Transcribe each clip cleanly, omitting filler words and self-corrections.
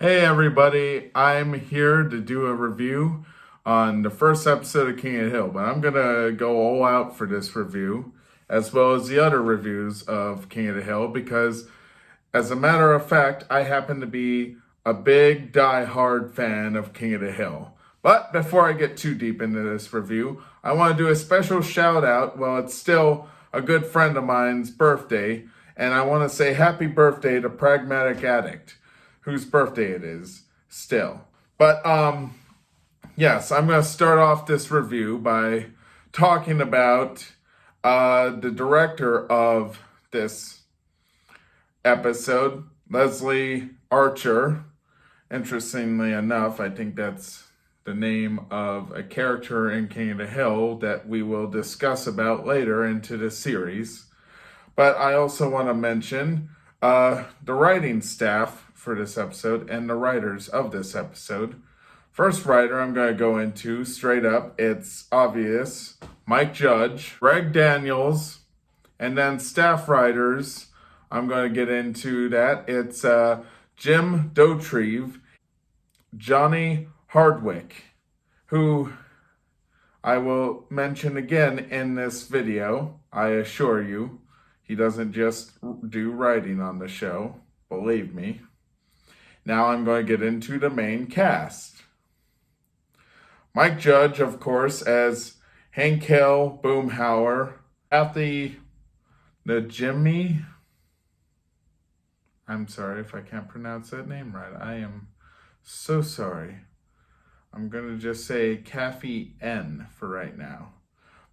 Hey everybody, I'm here to do a review on the first episode of King of the Hill, but I'm gonna go all out for this review, as well as the other reviews of King of the Hill, because as a matter of fact, I happen to be a big die-hard fan of King of the Hill. But before I get too deep into this review, I want to do a special shout out. Well, it's still a good friend of mine's birthday, and I want to say happy birthday to Pragmatic Addict, whose birthday it is still. But yes, I'm going to start off this review by talking about the director of this episode, Leslie Archer. Interestingly enough, I think that's the name of a character in King of the Hill that we will discuss about later into the series. But I also want to mention the writing staff for this episode and the writers of this episode. First writer I'm going to go into straight up, it's obvious, Mike Judge, Greg Daniels, and then staff writers, I'm going to get into that. It's Jim Dotrieve, Johnny Hardwick, who I will mention again in this video. I assure you, he doesn't just do writing on the show, believe me. Now I'm going to get into the main cast. Mike Judge, of course, as Hank Hill, Boomhauer, Kathy Najimy. I'm sorry if I can't pronounce that name right. I am so sorry. I'm going to just say Kathy N for right now.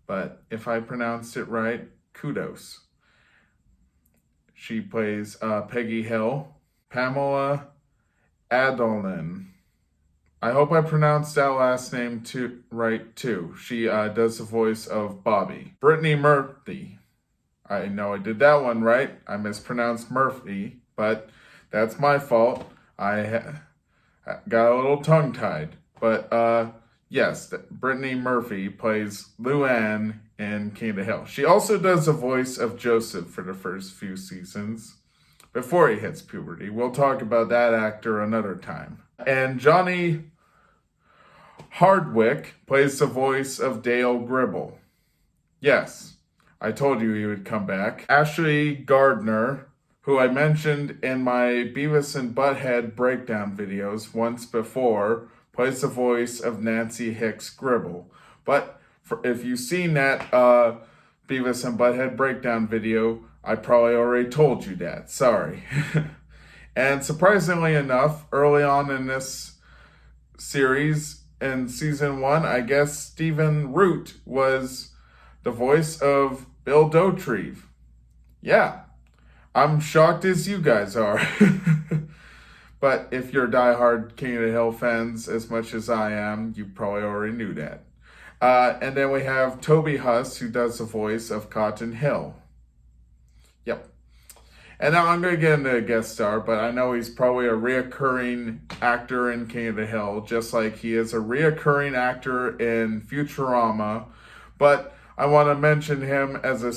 But if I pronounced it right, kudos. She plays Peggy Hill. Pamela Adlon. I hope I pronounced that last name right too. She does the voice of Bobby. Brittany Murphy. I know I did that one right. I mispronounced Murphy, but that's my fault. I got a little tongue-tied. But yes, Brittany Murphy plays Luann in King of the Hill. She also does the voice of Joseph for the first few seasons before he hits puberty. We'll talk about that actor another time. And Johnny Hardwick plays the voice of Dale Gribble. Yes, I told you he would come back. Ashley Gardner, who I mentioned in my Beavis and Butthead breakdown videos once before, plays the voice of Nancy Hicks Gribble. But if you've seen that Beavis and Butthead breakdown video, I probably already told you that. Sorry. And surprisingly enough, early on in this series, in season 1, I guess Stephen Root was the voice of Bill Dotrieve. Yeah, I'm shocked as you guys are. But if you're diehard King of the Hill fans as much as I am, you probably already knew that. And then we have Toby Huss, who does the voice of Cotton Hill. Yep. And now I'm going to get into a guest star, but I know he's probably a reoccurring actor in King of the Hill, just like he is a reoccurring actor in Futurama. But I want to mention him as a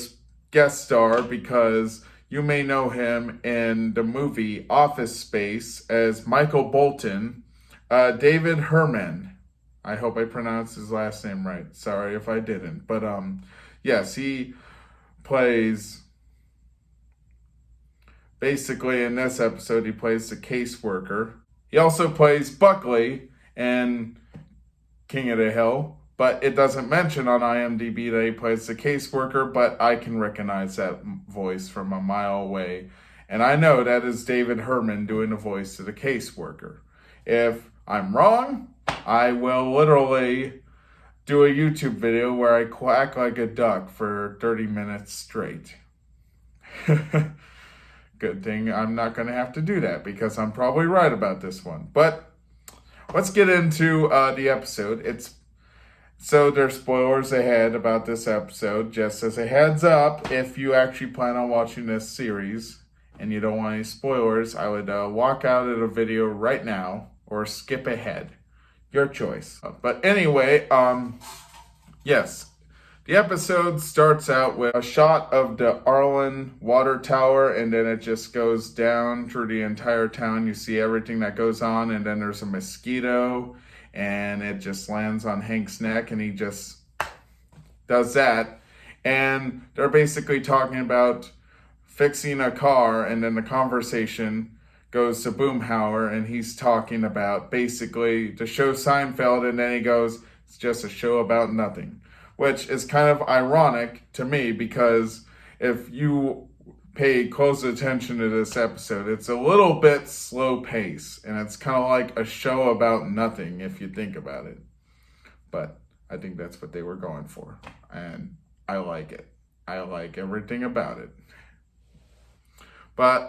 guest star because you may know him in the movie Office Space as Michael Bolton, David Herman. I hope I pronounced his last name right. Sorry if I didn't. But yes, he plays, basically in this episode, he plays the caseworker. He also plays Buckley in King of the Hill, but it doesn't mention on IMDb that he plays the caseworker, but I can recognize that voice from a mile away. And I know that is David Herman doing the voice of the caseworker. If I'm wrong, I will literally do a YouTube video where I quack like a duck for 30 minutes straight. Good thing I'm not going to have to do that because I'm probably right about this one. But let's get into the episode. So there's spoilers ahead about this episode. Just as a heads up, if you actually plan on watching this series and you don't want any spoilers, I would walk out of the video right now or skip ahead. Your choice. But anyway, yes, The episode starts out with a shot of the Arlen water tower, and then it just goes down through the entire town. You see everything that goes on, and then there's a mosquito, and it just lands on Hank's neck, and he just does that. And they're basically talking about fixing a car, and then the conversation goes to Boomhauer, and he's talking about basically the show Seinfeld, and then he goes, it's just a show about nothing, which is kind of ironic to me, because if you pay close attention to this episode, it's a little bit slow pace, and it's kind of like a show about nothing if you think about it. But I think that's what they were going for, and I like it. I like everything about it. But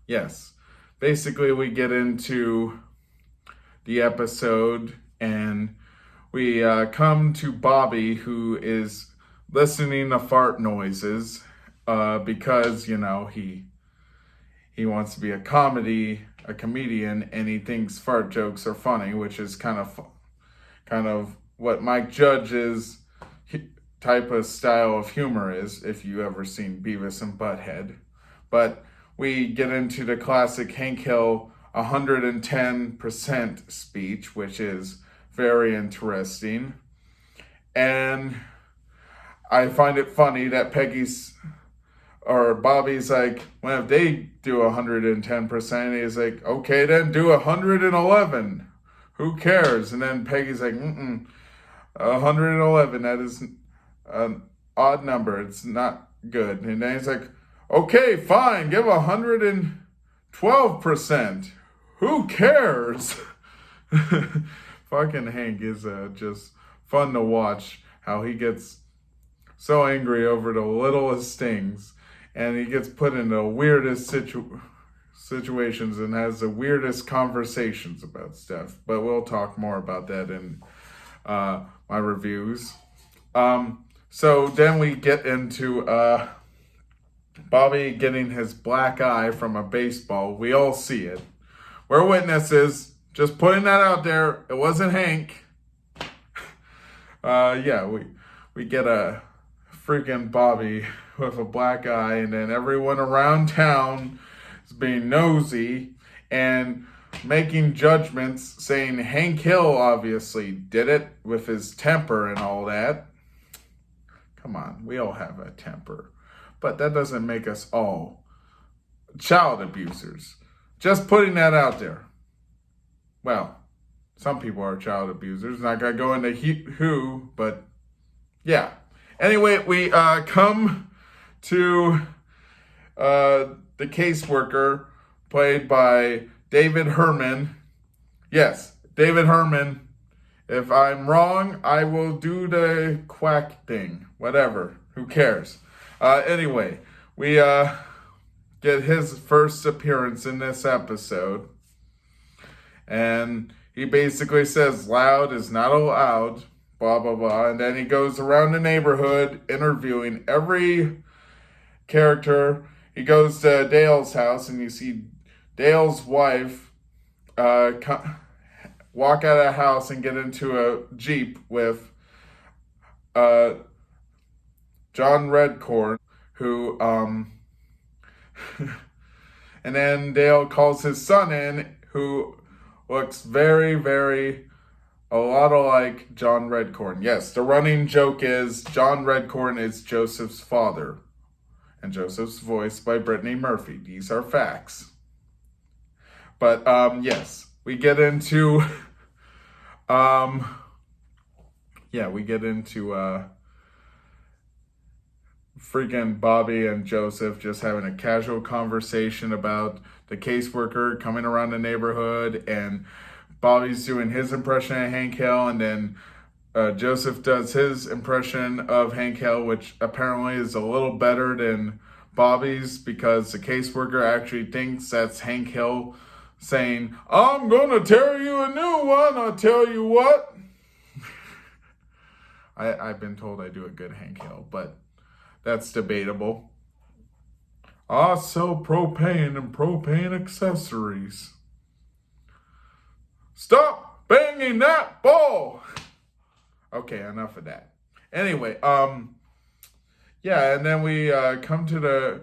yes, basically we get into the episode, and we come to Bobby, who is listening to fart noises because, you know, he wants to be a comedian, and he thinks fart jokes are funny, which is kind of what Mike Judge's type of style of humor is, if you ever seen Beavis and Butthead. But we get into the classic Hank Hill 110% speech, which is very interesting. And I find it funny that Bobby's like, well, if they do 110%, he's like, okay, then do 111. Who cares? And then Peggy's like, 111, that is an odd number. It's not good. And then he's like, okay, fine, give 112%. Who cares? Fucking Hank is just fun to watch, how he gets so angry over the littlest things, and he gets put in the weirdest situations and has the weirdest conversations about stuff. But we'll talk more about that in my reviews. So then we get into Bobby getting his black eye from a baseball. We all see it. We're witnesses. Just putting that out there. It wasn't Hank. Yeah, we get a freaking Bobby with a black eye, and then everyone around town is being nosy and making judgments, saying Hank Hill obviously did it with his temper and all that. Come on, we all have a temper. But that doesn't make us all child abusers. Just putting that out there. Well, some people are child abusers. Not going to go into who, but yeah. Anyway, we come to the caseworker, played by David Herman. Yes, David Herman. If I'm wrong, I will do the quack thing. Whatever. Who cares? Anyway, we get his first appearance in this episode. And he basically says loud is not allowed, blah, blah, blah. And then he goes around the neighborhood interviewing every character. He goes to Dale's house, and you see Dale's wife walk out of the house and get into a Jeep with John Redcorn, who, and then Dale calls his son in, who looks very, very a lot like John Redcorn. Yes, the running joke is John Redcorn is Joseph's father, and Joseph's voiced by Brittany Murphy. These are facts. But yes, we get into freaking Bobby and Joseph just having a casual conversation about the caseworker coming around the neighborhood, and Bobby's doing his impression of Hank Hill, and then Joseph does his impression of Hank Hill, which apparently is a little better than Bobby's, because the caseworker actually thinks that's Hank Hill saying, I'm gonna tear you a new one, I'll tell you what. I've been told I do a good Hank Hill, but that's debatable. I sell propane and propane accessories. Stop banging that ball! Okay, enough of that. Anyway, yeah, and then we come to the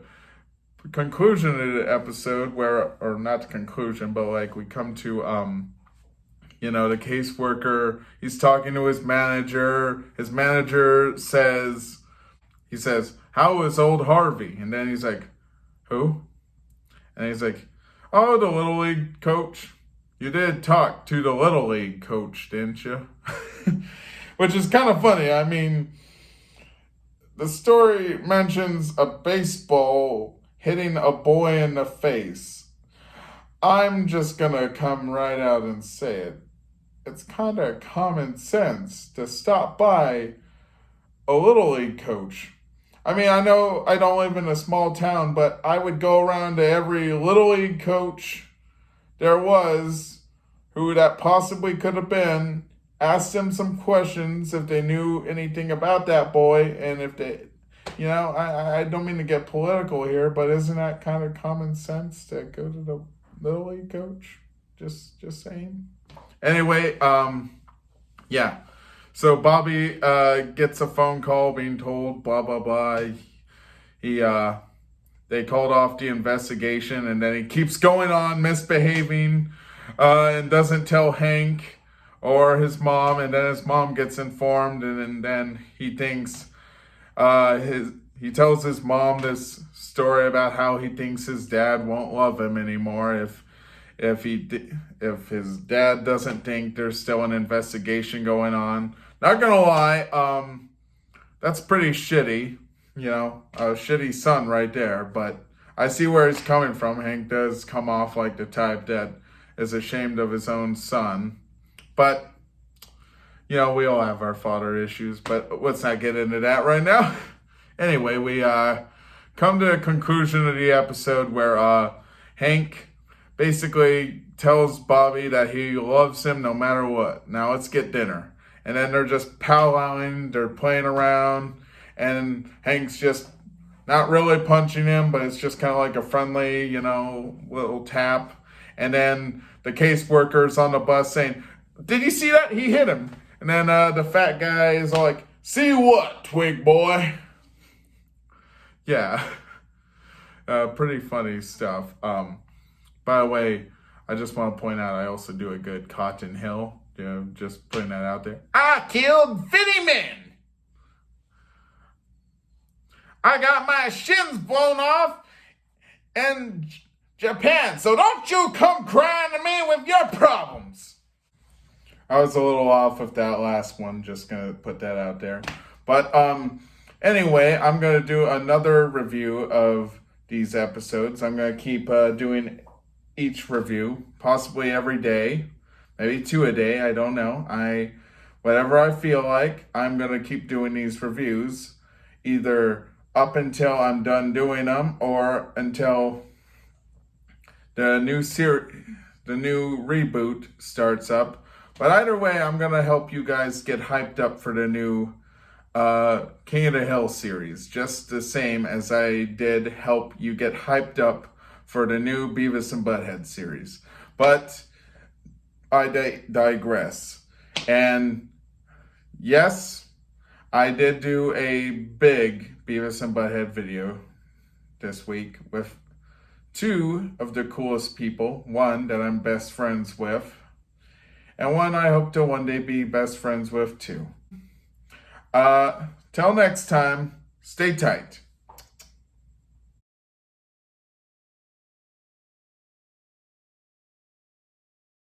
conclusion of the episode where, or not the conclusion, but like we come to, the caseworker, he's talking to his manager. His manager he says, how is old Harvey? And then he's like, who? And he's like, oh, the Little League coach. You did talk to the Little League coach, didn't you? Which is kind of funny. I mean, the story mentions a baseball hitting a boy in the face. I'm just going to come right out and say it. It's kind of common sense to stop by a Little League coach. I mean, I know I don't live in a small town, but I would go around to every Little League coach there was, who that possibly could have been, ask them some questions if they knew anything about that boy, and if they, I don't mean to get political here, but isn't that kind of common sense to go to the Little League coach? Just saying. Anyway, yeah. So Bobby gets a phone call being told, blah, blah, blah. They called off the investigation, and then he keeps going on misbehaving and doesn't tell Hank or his mom, and then his mom gets informed, and then he thinks he tells his mom this story about how he thinks his dad won't love him anymore if his dad doesn't think there's still an investigation going on. Not gonna lie, that's pretty shitty, a shitty son right there, but I see where he's coming from. Hank does come off like the type that is ashamed of his own son, but, we all have our father issues, but let's not get into that right now. Anyway, we come to the conclusion of the episode where Hank basically tells Bobby that he loves him no matter what. Now let's get dinner. And then they're just powwowing, they're playing around, and Hank's just not really punching him, but it's just kind of like a friendly, little tap. And then the caseworker's on the bus saying, did you see that? He hit him. And then the fat guy is like, see what, twig boy? Yeah, pretty funny stuff. By the way, I just want to point out I also do a good Cotton Hill. Just putting that out there. I killed 50 men. I got my shins blown off in Japan, so don't you come crying to me with your problems. I was a little off with that last one, just gonna put that out there. But anyway, I'm gonna do another review of these episodes. I'm gonna keep doing each review, possibly every day. Maybe 2 a day, I don't know. Whatever I feel like, I'm going to keep doing these reviews, either up until I'm done doing them or until the new reboot starts up. But either way, I'm going to help you guys get hyped up for the new King of the Hill series, just the same as I did help you get hyped up for the new Beavis and Butthead series. But I digress. And yes, I did do a big Beavis and Butthead video this week with 2 of the coolest people. One that I'm best friends with, and one I hope to one day be best friends with too. Till next time, stay tight.